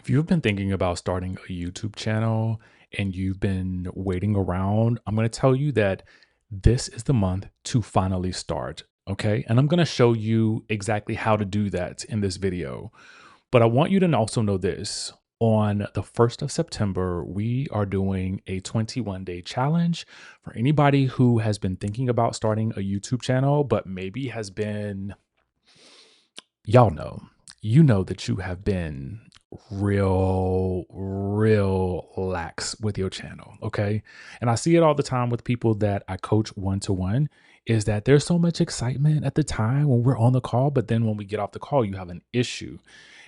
If you've been thinking about starting a YouTube channel and you've been waiting around, I'm going to tell you that this is the month to finally start. Okay. And I'm going to show you exactly how to do that in this video. But I want you to also know this. On the 1st of September, we are doing a 21-day challenge for anybody who has been thinking about starting a YouTube channel, but maybe has been, y'all know, you know that you have been real lax with your channel. Okay. And I see it all the time with people that I coach one to one is that there's so much excitement at the time when we're on the call, but then when we get off the call, you have an issue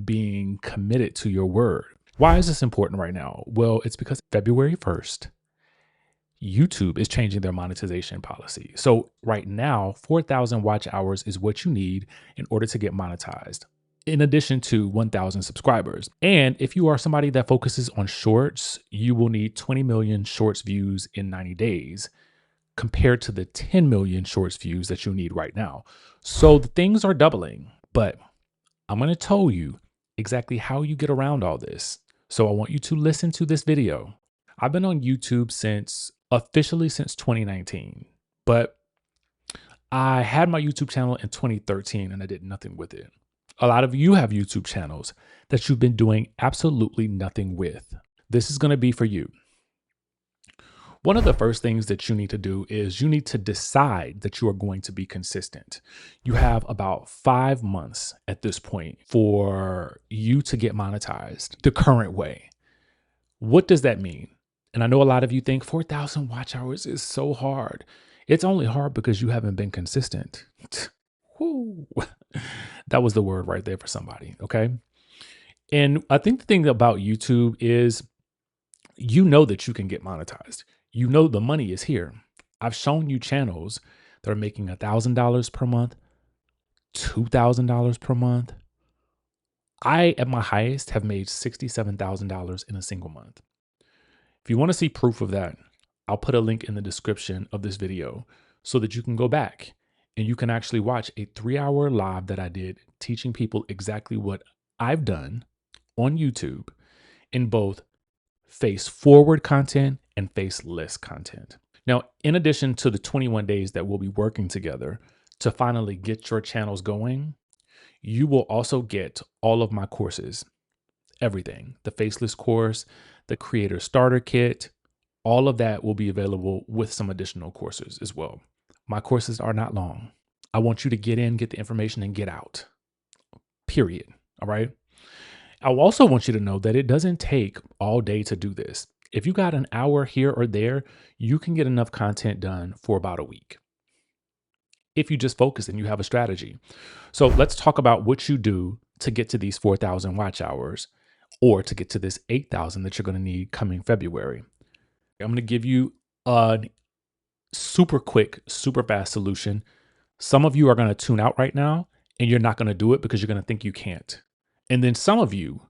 being committed to your word. Why is this important right now? Well, it's because February 1st, YouTube is changing their monetization policy. So right now, 4,000 watch hours is what you need in order to get monetized, in addition to 1,000 subscribers. And if you are somebody that focuses on shorts, you will need 20 million shorts views in 90 days compared to the 10 million shorts views that you need right now. So the things are doubling, but I'm going to tell you exactly how you get around all this. So I want you to listen to this video. I've been on YouTube officially since 2019, but I had my YouTube channel in 2013 and I did nothing with it. A lot of you have YouTube channels that you've been doing absolutely nothing with. This is going to be for you. One of the first things that you need to do is you need to decide that you are going to be consistent. You have about 5 months at this point for you to get monetized the current way. What does that mean? And I know a lot of you think 4,000 watch hours is so hard. It's only hard because you haven't been consistent. Whew. That was the word right there for somebody. Okay. And I think the thing about YouTube is you know that you can get monetized. You know the money is here. I've shown you channels that are making $1,000 per month, $2,000 per month. I, at my highest, have made $67,000 in a single month. If you want to see proof of that, I'll put a link in the description of this video so that you can go back and you can actually watch a 3-hour live that I did teaching people exactly what I've done on YouTube in both face forward content and faceless content. Now, in addition to the 21 days that we'll be working together to finally get your channels going, you will also get all of my courses, everything, the faceless course, the creator starter kit, all of that will be available with some additional courses as well. My courses are not long. I want you to get in, get the information and get out, period. All right. I also want you to know that it doesn't take all day to do this. If you got an hour here or there, you can get enough content done for about a week if you just focus and you have a strategy. So let's talk about what you do to get to these 4,000 watch hours or to get to this 8,000 that you're going to need coming February. I'm going to give you a super quick, super fast solution. Some of you are going to tune out right now and you're not going to do it because you're going to think you can't. And then some of you,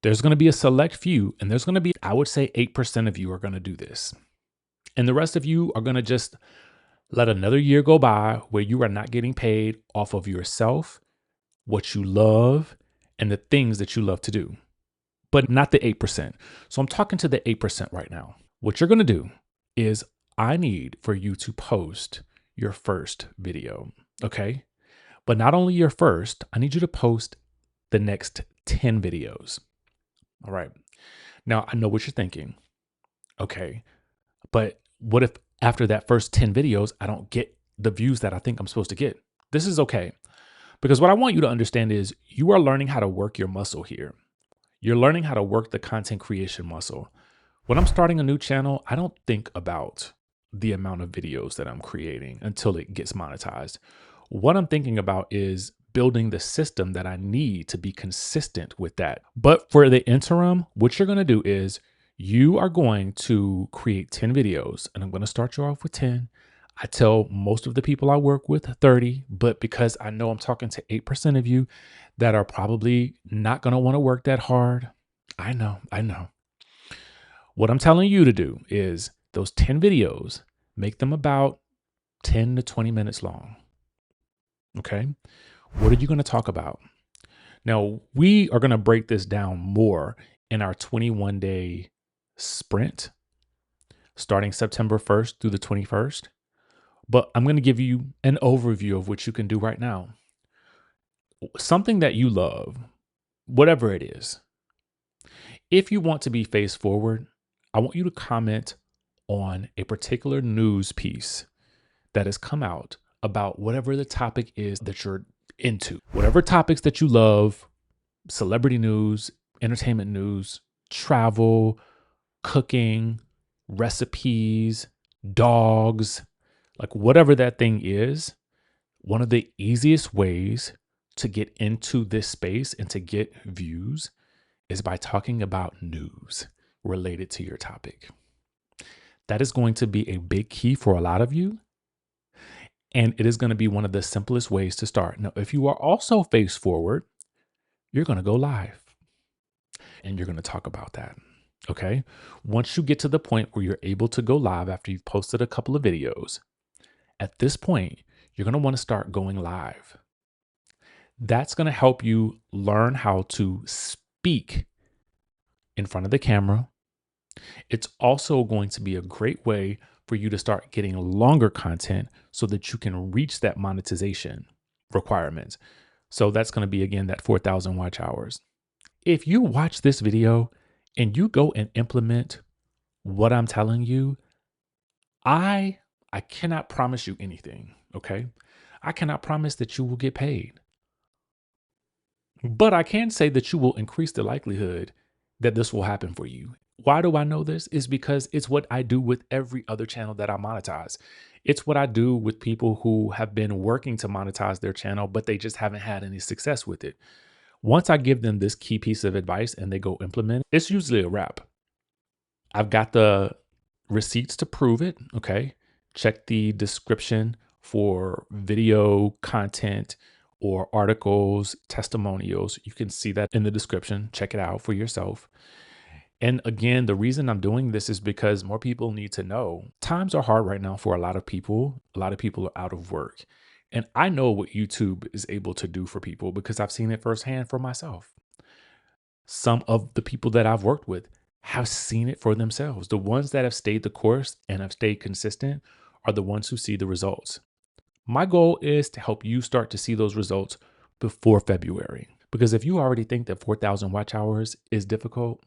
there's going to be a select few, and there's going to be, I would say 8% of you are going to do this. And the rest of you are going to just let another year go by where you are not getting paid off of yourself, what you love, and the things that you love to do, but not the 8%. So I'm talking to the 8% right now. What you're going to do is I need for you to post your first video. Okay. But not only your first, I need you to post the next 10 videos. All right. Now I know what you're thinking. Okay. But what if after that first 10 videos, I don't get the views that I think I'm supposed to get? This is okay. Because what I want you to understand is you are learning how to work your muscle here. You're learning how to work the content creation muscle. When I'm starting a new channel, I don't think about the amount of videos that I'm creating until it gets monetized. What I'm thinking about is building the system that I need to be consistent with that. But for the interim, what you're going to do is you are going to create 10 videos, and I'm going to start you off with 10. I tell most of the people I work with 30, but because I know I'm talking to 8% of you that are probably not going to want to work that hard. I know. What I'm telling you to do is those 10 videos, make them about 10 to 20 minutes long. Okay. What are you going to talk about? Now, we are going to break this down more in our 21-day sprint starting September 1st through the 21st. But I'm going to give you an overview of what you can do right now. Something that you love, whatever it is. If you want to be face forward, I want you to comment on a particular news piece that has come out about whatever the topic is that you're into. Whatever topics that you love, celebrity news, entertainment news, travel, cooking, recipes, dogs, like whatever that thing is, one of the easiest ways to get into this space and to get views is by talking about news related to your topic. That is going to be a big key for a lot of you. And it is going to be one of the simplest ways to start. Now, if you are also face forward, you're going to go live and you're going to talk about that. Okay. Once you get to the point where you're able to go live after you've posted a couple of videos, at this point, you're going to want to start going live. That's going to help you learn how to speak in front of the camera. It's also going to be a great way for you to start getting longer content so that you can reach that monetization requirement. So that's going to be, again, that 4,000 watch hours. If you watch this video and you go and implement what I'm telling you, I cannot promise you anything, okay? I cannot promise that you will get paid. But I can say that you will increase the likelihood that this will happen for you. Why do I know this? Is because it's what I do with every other channel that I monetize. It's what I do with people who have been working to monetize their channel, but they just haven't had any success with it. Once I give them this key piece of advice and they go implement it, it's usually a wrap. I've got the receipts to prove it. Okay. Check the description for video content or articles, testimonials. You can see that in the description. Check it out for yourself. And again, the reason I'm doing this is because more people need to know times are hard right now for a lot of people. A lot of people are out of work. And I know what YouTube is able to do for people because I've seen it firsthand for myself. Some of the people that I've worked with have seen it for themselves. The ones that have stayed the course and have stayed consistent are the ones who see the results. My goal is to help you start to see those results before February. Because if you already think that 4,000 watch hours is difficult,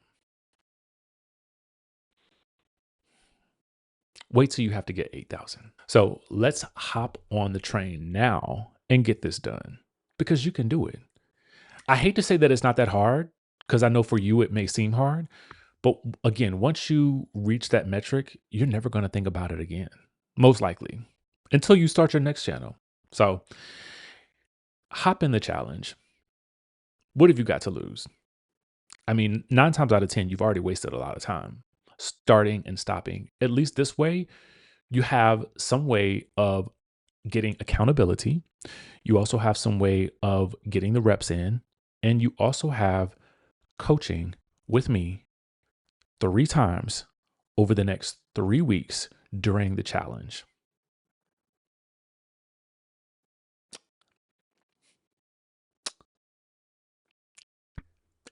wait till you have to get 8,000. So let's hop on the train now and get this done because you can do it. I hate to say that it's not that hard because I know for you it may seem hard. But again, once you reach that metric, you're never going to think about it again, most likely, until you start your next channel. So hop in the challenge. What have you got to lose? I mean, 9 times out of 10, you've already wasted a lot of time starting and stopping. At least this way, you have some way of getting accountability. You also have some way of getting the reps in. And you also have coaching with me 3 times over the next 3 weeks during the challenge.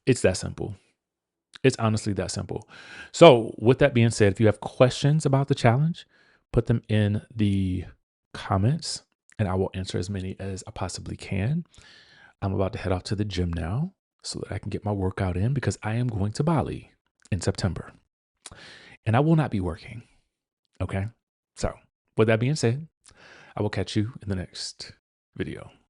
It's that simple. It's honestly that simple. So with that being said, if you have questions about the challenge, put them in the comments and I will answer as many as I possibly can. I'm about to head off to the gym now so that I can get my workout in because I am going to Bali in September and I will not be working. Okay. So with that being said, I will catch you in the next video.